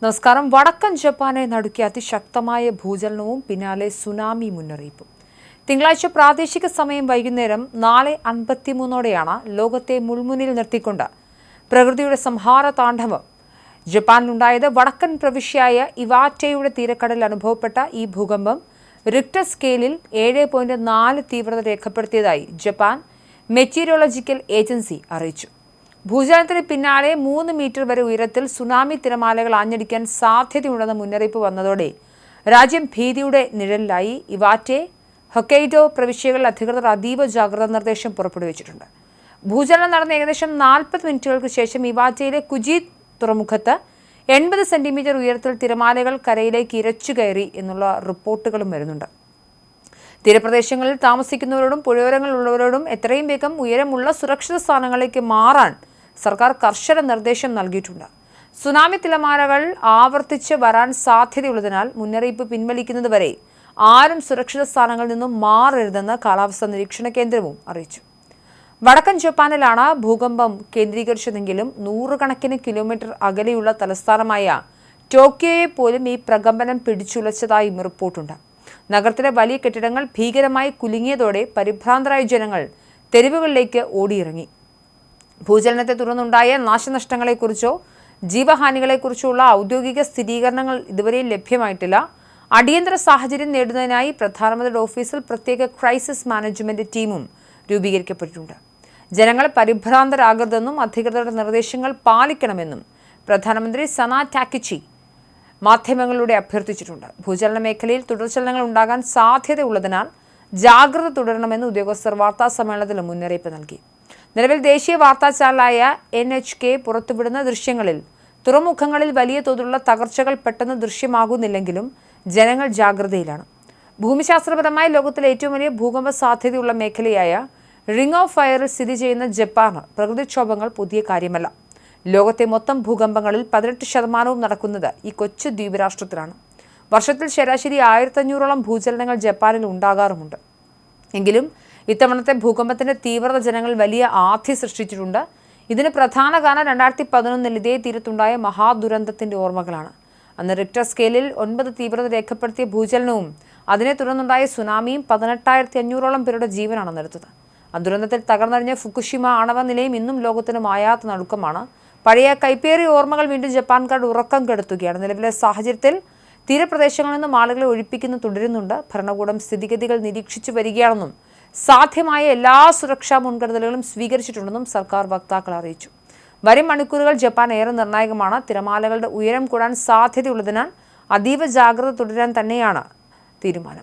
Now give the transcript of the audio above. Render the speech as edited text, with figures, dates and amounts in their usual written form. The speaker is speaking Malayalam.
നമസ്കാരം. വടക്കൻ ജപ്പാനെ നടുക്കിയ അതിശക്തമായ ഭൂചലനവും പിന്നാലെ സുനാമി മുന്നറിയിപ്പും. തിങ്കളാഴ്ച പ്രാദേശിക സമയം വൈകുന്നേരം 4:53 ലോകത്തെ മുൾമുനിൽ നിർത്തിക്കൊണ്ട് പ്രകൃതിയുടെ സംഹാര താണ്ഡവം ജപ്പാനിലുണ്ടായത്. വടക്കൻ പ്രവിശ്യയായ ഇവാറ്റയുടെ തീരക്കടലിൽ അനുഭവപ്പെട്ട ഈ ഭൂകമ്പം റിക്ടർ സ്കെയിലിൽ 7.4 തീവ്രത രേഖപ്പെടുത്തിയതായി ജപ്പാൻ മെറ്റീരിയോളജിക്കൽ ഏജൻസി അറിയിച്ചു. ഭൂചലനത്തിന് പിന്നാലെ 3 മീറ്റർ വരെ ഉയരത്തിൽ സുനാമി തിരമാലകൾ ആഞ്ഞടിക്കാൻ സാധ്യതയുണ്ടെന്ന മുന്നറിയിപ്പ് വന്നതോടെ രാജ്യം ഭീതിയുടെ നിഴലിലായി. ഇവാറ്റെ, ഹൊക്കൈഡോ പ്രവിശ്യകളിൽ അധികൃതർ അതീവ ജാഗ്രതാ നിർദ്ദേശം പുറപ്പെടുവിച്ചിട്ടുണ്ട്. ഭൂചലനം നടന്ന ഏകദേശം 40 മിനിറ്റുകൾക്ക് ശേഷം ഇവാറ്റയിലെ കുജി തുറമുഖത്ത് 80 സെന്റിമീറ്റർ ഉയരത്തിൽ തിരമാലകൾ കരയിലേക്ക് ഇരച്ചുകയറി എന്നുള്ള റിപ്പോർട്ടുകളും വരുന്നുണ്ട്. തീരപ്രദേശങ്ങളിൽ താമസിക്കുന്നവരോടും പുഴയോരങ്ങളിലുള്ളവരോടും എത്രയും വേഗം ഉയരമുള്ള സുരക്ഷിത സ്ഥാനങ്ങളിലേക്ക് മാറാൻ സർക്കാർ കർശന നിർദ്ദേശം നൽകിയിട്ടുണ്ട്. സുനാമി തിരമാലകൾ ആവർത്തിച്ച് വരാൻ സാധ്യതയുള്ളതിനാൽ മുന്നറിയിപ്പ് പിൻവലിക്കുന്നതുവരെ ആരും സുരക്ഷിത സ്ഥാനങ്ങളിൽ നിന്നും മാറരുതെന്ന് കാലാവസ്ഥാ നിരീക്ഷണ കേന്ദ്രവും അറിയിച്ചു. വടക്കൻ ജപ്പാനിലാണ് ഭൂകമ്പം കേന്ദ്രീകരിച്ചതെങ്കിലും നൂറുകണക്കിന് കിലോമീറ്റർ അകലെയുള്ള തലസ്ഥാനമായ ടോക്കിയോയെ പോലും ഈ പ്രകമ്പനം പിടിച്ചുലച്ചതായും റിപ്പോർട്ടുണ്ട്. നഗരത്തിലെ വലിയ കെട്ടിടങ്ങൾ ഭീകരമായി കുലുങ്ങിയതോടെ പരിഭ്രാന്തരായ ജനങ്ങൾ തെരുവുകളിലേക്ക് ഓടിയിറങ്ങി. ഭൂചലനത്തെ തുടർന്നുണ്ടായ നാശനഷ്ടങ്ങളെക്കുറിച്ചോ ജീവഹാനികളെക്കുറിച്ചോ ഉള്ള ഔദ്യോഗിക സ്ഥിരീകരണങ്ങൾ ഇതുവരെയും ലഭ്യമായിട്ടില്ല. അടിയന്തര സാഹചര്യം നേടുന്നതിനായി പ്രധാനമന്ത്രിയുടെ ഓഫീസിൽ പ്രത്യേക ക്രൈസിസ് മാനേജ്മെന്റ് ടീമും രൂപീകരിക്കപ്പെട്ടിട്ടുണ്ട്. ജനങ്ങൾ പരിഭ്രാന്തരാകരുതെന്നും അധികൃതരുടെ നിർദ്ദേശങ്ങൾ പാലിക്കണമെന്നും പ്രധാനമന്ത്രി സന ടാക്കിച്ചി മാധ്യമങ്ങളിലൂടെ അഭ്യർത്ഥിച്ചിട്ടുണ്ട്. ഭൂചലന മേഖലയിൽ തുടർചലനങ്ങൾ ഉണ്ടാകാൻ സാധ്യതയുള്ളതിനാൽ ജാഗ്രത തുടരണമെന്ന് ഉദ്യോഗസ്ഥർ വാർത്താ സമ്മേളനത്തിൽ മുന്നറിയിപ്പ് നൽകി. നിലവിൽ ദേശീയ വാർത്താ ചാനലായ NHK പുറത്തുവിടുന്ന ദൃശ്യങ്ങളിൽ തുറമുഖങ്ങളിൽ വലിയ തോതിലുള്ള തകർച്ചകൾ പെട്ടെന്ന് ദൃശ്യമാകുന്നില്ലെങ്കിലും ജനങ്ങൾ ജാഗ്രതയിലാണ്. ഭൂമിശാസ്ത്രപരമായി ലോകത്തിലെ ഏറ്റവും വലിയ ഭൂകമ്പ സാധ്യതയുള്ള മേഖലയായ റിംഗ് ഓഫ് ഫയറിൽ സ്ഥിതി ചെയ്യുന്ന ജപ്പാന് പ്രകൃതിക്ഷോഭങ്ങൾ പുതിയ കാര്യമല്ല. ലോകത്തെ മൊത്തം ഭൂകമ്പങ്ങളിൽ 18% നടക്കുന്നത് ഈ കൊച്ചു ദ്വീപരാഷ്ട്രത്തിലാണ്. വർഷത്തിൽ ശരാശരി 1500ഓളം ഭൂചലനങ്ങൾ ജപ്പാനിൽ ഉണ്ടാകാറുമുണ്ട്. എങ്കിലും ഇത്തവണത്തെ ഭൂകമ്പത്തിന്റെ തീവ്രത ജനങ്ങളിൽ വലിയ ആധി സൃഷ്ടിച്ചിട്ടുണ്ട്. ഇതിന് പ്രധാന കാരണം 2011 ഇതേ തീരത്തുണ്ടായ മഹാദുരന്തത്തിന്റെ ഓർമ്മകളാണ്. അന്ന് റിക്ടർ സ്കെയിലിൽ 9 തീവ്രത രേഖപ്പെടുത്തിയ ഭൂചലനവും അതിനെ തുടർന്നുണ്ടായ സുനാമിയും 18,500ഓളം പേരുടെ ജീവനാണ് നിർത്തത്. ആ ദുരന്തത്തിൽ തകർന്നടിഞ്ഞ ഫുകുഷിമ ആണവ നിലയം ഇന്നും ലോകത്തിന് മായാത്ത നടുക്കമാണ്. പഴയ കൈപ്പേറിയ ഓർമ്മകൾ വീണ്ടും ജപ്പാൻകാരുടെ ഉറക്കം കെടുത്തുകയാണ്. നിലവിലെ സാഹചര്യത്തിൽ തീരപ്രദേശങ്ങളിൽ നിന്നും ആളുകളെ ഒഴിപ്പിക്കുന്നു തുടരുന്നുണ്ട്. ഭരണകൂടം സ്ഥിതിഗതികൾ നിരീക്ഷിച്ചു വരികയാണെന്നും സാധ്യമായ എല്ലാ സുരക്ഷാ മുൻകരുതലുകളും സ്വീകരിച്ചിട്ടുണ്ടെന്നും സർക്കാർ വക്താക്കൾ അറിയിച്ചു. വരും മണിക്കൂറുകൾ ജപ്പാൻ ഏറെ നിർണായകമാണ്. തിരമാലകളുടെ ഉയരം കൂടാൻ സാധ്യതയുള്ളതിനാൽ അതീവ ജാഗ്രത തുടരാൻ തന്നെയാണ് തീരുമാനം.